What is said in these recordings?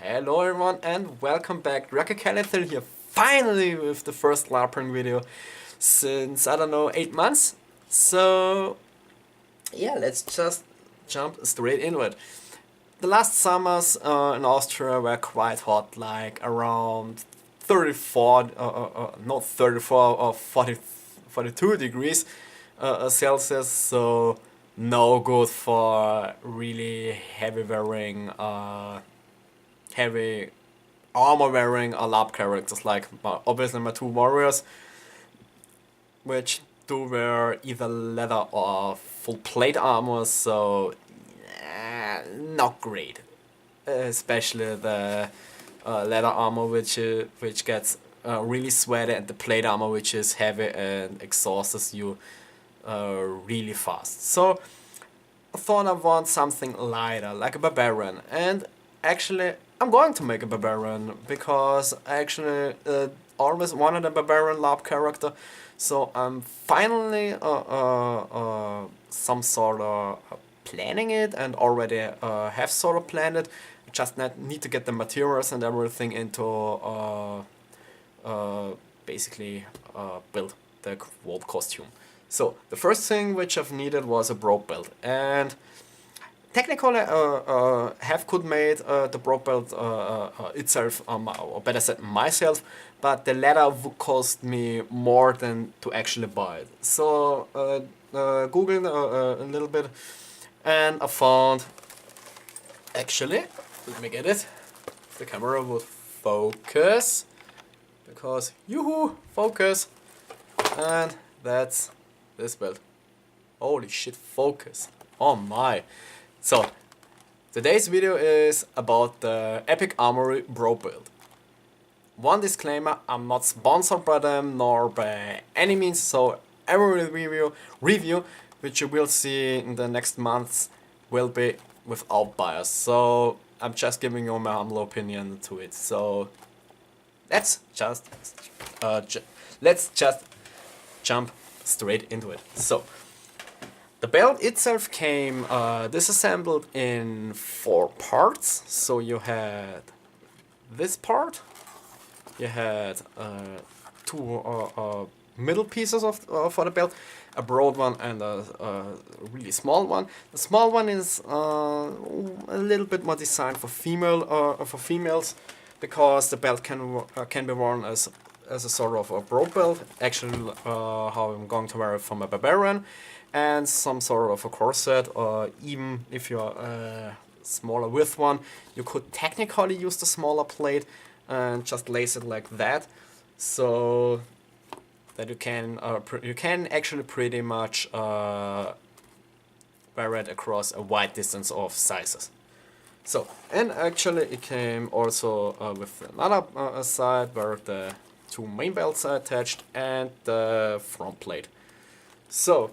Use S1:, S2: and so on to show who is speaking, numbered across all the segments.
S1: Hello everyone and welcome back. Gladiator here, finally with the first LARPing video since, I don't know, 8 months. So yeah, let's just jump straight into it. The last summers in Austria were quite hot, like around 34, not 34 or 42 degrees Celsius, so no good for really heavy armor wearing LARP characters, like obviously my two warriors, which do wear either leather or full plate armor, so not great. Especially the leather armor, which gets really sweaty, and the plate armor, which is heavy and exhausts you really fast. So I thought I want something lighter, like a barbarian, and actually I'm going to make a barbarian because I actually always wanted a barbarian LARP character, so I'm finally some sort of planning it and already have sort of planned it. Just need to get the materials and everything into basically build the world costume. So the first thing which I've needed was a broke belt, and technically have could made the broke belt itself, or better said myself, but the leather would cost me more than to actually buy it. So googled a little bit, and I found, actually, let me get it, the camera would focus, because yoo-hoo, focus, and that's this belt. Holy shit, focus. Oh my. So, today's video is about the Epic Armoury Bro build. One disclaimer, I'm not sponsored by them nor by any means, so every review which you will see in the next months will be without bias. So I'm just giving you my humble opinion to it. So let's just jump straight into it. So the belt itself came disassembled in 4 parts. So you had this part, you had 2 middle pieces for the belt, a broad one and a really small one. The small one is a little bit more designed for females, because the belt can be worn as a sort of a broad belt. Actually, how I'm going to wear it from a barbarian, and some sort of a corset, or even if you're a smaller width one, you could technically use the smaller plate and just lace it like that, so that you can actually pretty much wear it across a wide distance of sizes. So, and actually it came also with another side where the 2 main belts are attached and the front plate. So,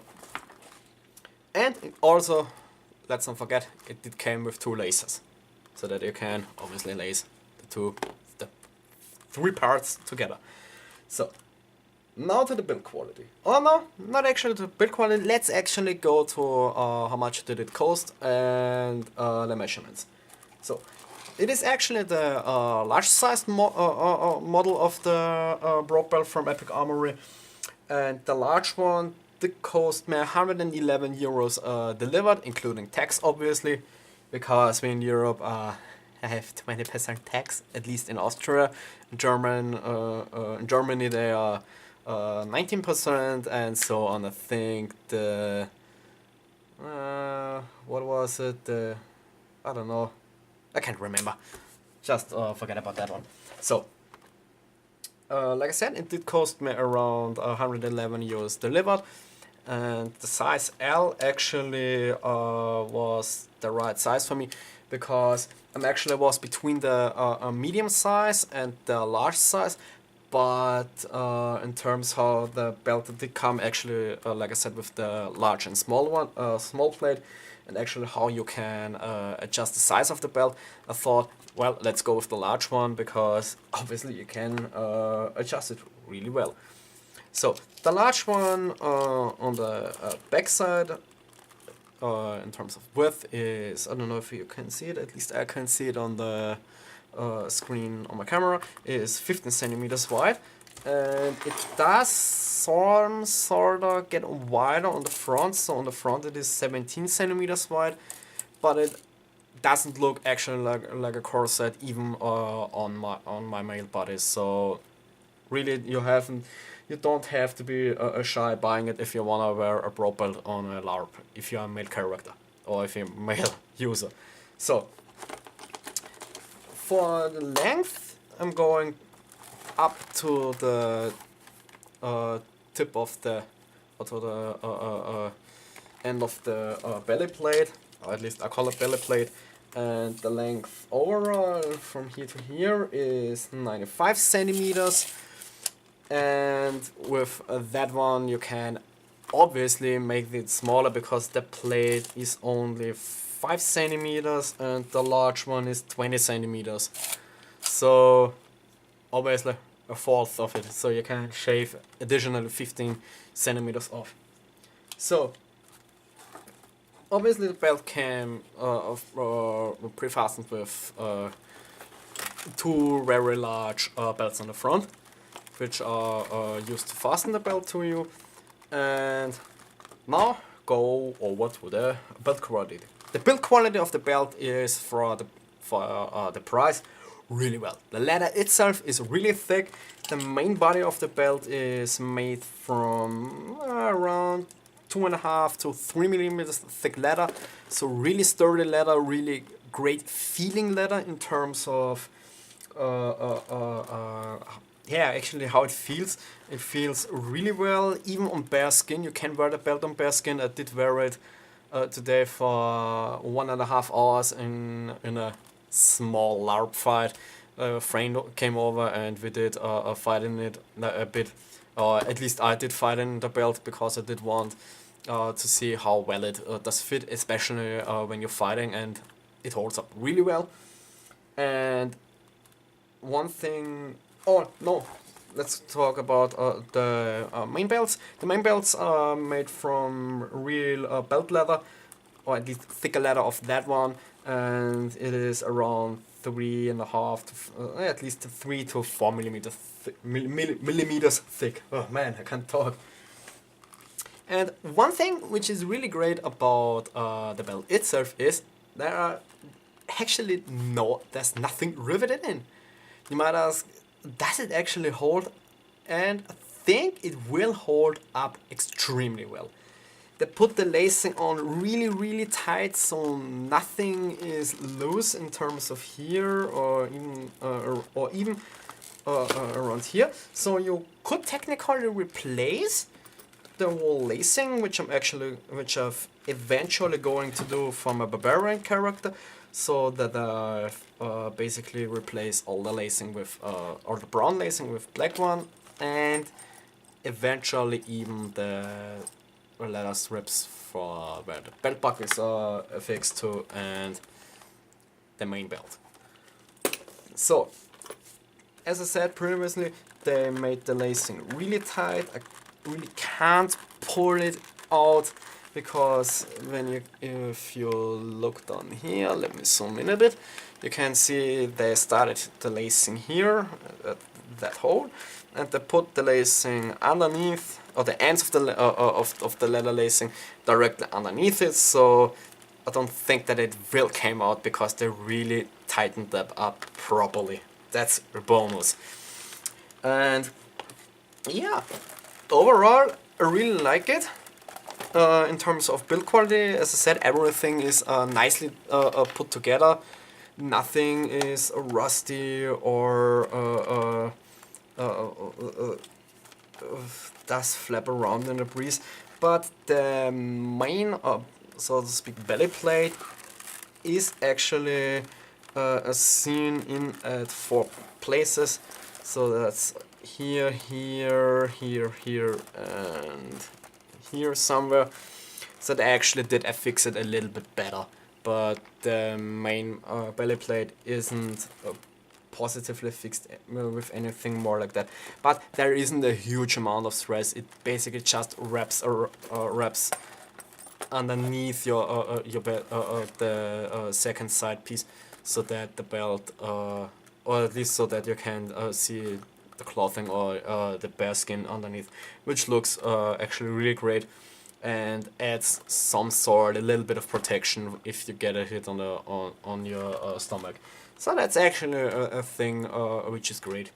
S1: and also, let's not forget, it came with 2 lasers, so that you can obviously lace the 3 parts together. So, now to the build quality. Oh no, not actually to build quality, let's actually go to how much did it cost and the measurements. So, it is actually the large sized model of the broke belt from Epic Armoury, and the large one did cost me 111 euros delivered, including tax obviously, because we in Europe have 20% tax, at least in Austria. In Germany they are 19%, and so on. I think the what was it? I don't know. I can't remember. Just forget about that one. So, like I said, it did cost me around 111 euros delivered, and the size L actually was the right size for me, because I actually was between the medium size and the large size. But in terms how the belt did come, actually, like I said, with the large and small one, small plate, and actually how you can adjust the size of the belt, I thought, well, let's go with the large one, because obviously you can adjust it really well. So the large one on the back side, in terms of width, is, I don't know if you can see it, at least I can see it on the screen on my camera, is 15 centimeters wide, and it does sort of get wider on the front. So on the front it is 17 centimeters wide, but it doesn't look actually like a corset even on my male body. So really, you don't have to be shy buying it if you wanna wear a broad belt on a LARP if you're a male character or if you're a male user. So for the length, I'm going up to the tip of the, or to the end of the belly plate, or at least I call it belly plate, and the length overall from here to here is 95 centimeters. And with that one you can obviously make it smaller because the plate is only 5 centimeters and the large one is 20 centimeters. So obviously a fourth of it, so you can shave additional 15 centimeters off. So obviously the belt came pre-fastened with two very large belts on the front, which are used to fasten the belt to you. And now go over to the build quality. The build quality of the belt is for the price really well. The leather itself is really thick. The main body of the belt is made from around 2.5 to 3 millimeters thick leather. So really sturdy leather, really great feeling leather in terms of yeah, actually how it feels. It feels really well, even on bare skin. You can wear the belt on bare skin. I did wear it today for 1.5 hours in a small LARP fight. A friend came over and we did a fight in it a bit. At least I did fight in the belt because I did want to see how well it does fit, especially when you're fighting, and it holds up really well. And one thing, oh no, let's talk about the main belts. The main belts are made from real belt leather, or at least thicker leather of that one, and it is around 3.5 to at least 3 to 4 millimeters millimeters thick. Oh man, I can't talk. And one thing which is really great about the belt itself is there are actually there's nothing riveted in. You might ask, does it actually hold? And I think it will hold up extremely well. They put the lacing on really tight, so nothing is loose in terms of here or even around here. So you could technically replace the whole lacing, which I'm eventually going to do from a Barbarian character, so that I've basically replace all the lacing with or the brown lacing with black one, and eventually even the leather strips for where the belt buckles are affixed to and the main belt. So as I said previously, they made the lacing really tight. I really can't pull it out because if you look down here, let me zoom in a bit, you can see they started the lacing here at that hole, and they put the lacing underneath, or the ends of the leather lacing directly underneath it. So I don't think that it will come out because they really tightened that up properly. That's a bonus. And yeah, overall I really like it. In terms of build quality, as I said, everything is nicely put together. Nothing is rusty or does flap around in the breeze. But the main, so to speak, belly plate is actually seen in at 4 places. So that's here, here, and here somewhere. So they actually did affix it a little bit better, but the main belly plate isn't positively fixed with anything more like that. But there isn't a huge amount of stress. It basically just wraps underneath your the second side piece, so that the belt or at least so that you can see the clothing or the bear skin underneath, which looks actually really great and adds some sort, a little bit of protection if you get a hit on the on your stomach. So that's actually a thing which is great.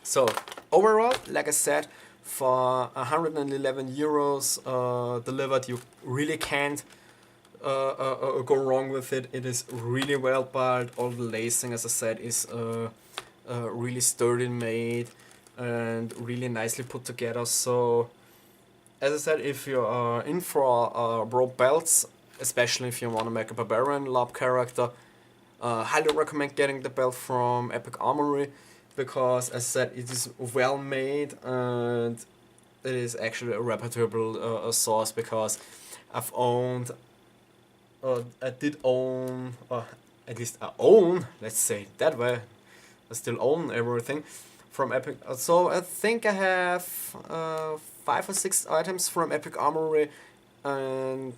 S1: So overall, like I said, for 111 euros delivered, you really can't go wrong with it. It is really well built. All the lacing, as I said, is really sturdy made and really nicely put together. So as I said, if you are in for broad belts, especially if you want to make a Barbarian LARP character, highly recommend getting the belt from Epic Armoury, because as I said, it is well made and it is actually a reputable source, because I've owned, I did own, at least I own, let's say it that way, I still own everything from Epic. So I think I have 5 or 6 items from Epic Armoury, and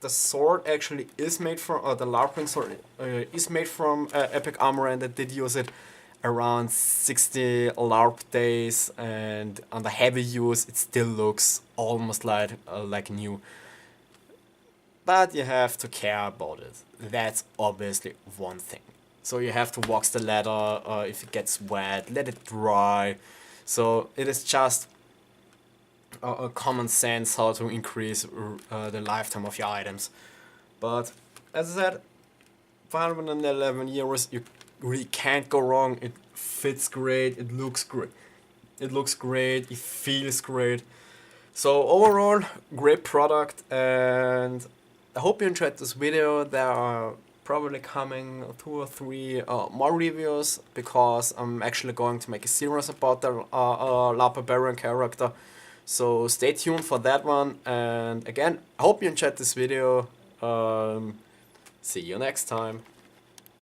S1: the sword actually is made from, the LARPing sword is made from Epic Armoury, and I did use it around 60 LARP days, and on the heavy use it still looks almost like new. But you have to care about it. That's obviously one thing. So you have to wax the leather, if it gets wet, let it dry. So it is just a common sense how to increase the lifetime of your items. But as I said, 511 euros, you really can't go wrong. It fits great, it looks great. It feels great. So overall, great product, and I hope you enjoyed this video. There are probably coming 2 or 3 more reviews, because I'm actually going to make a series about the Barbarian character. So stay tuned for that one, and again, I hope you enjoyed this video. See you next time.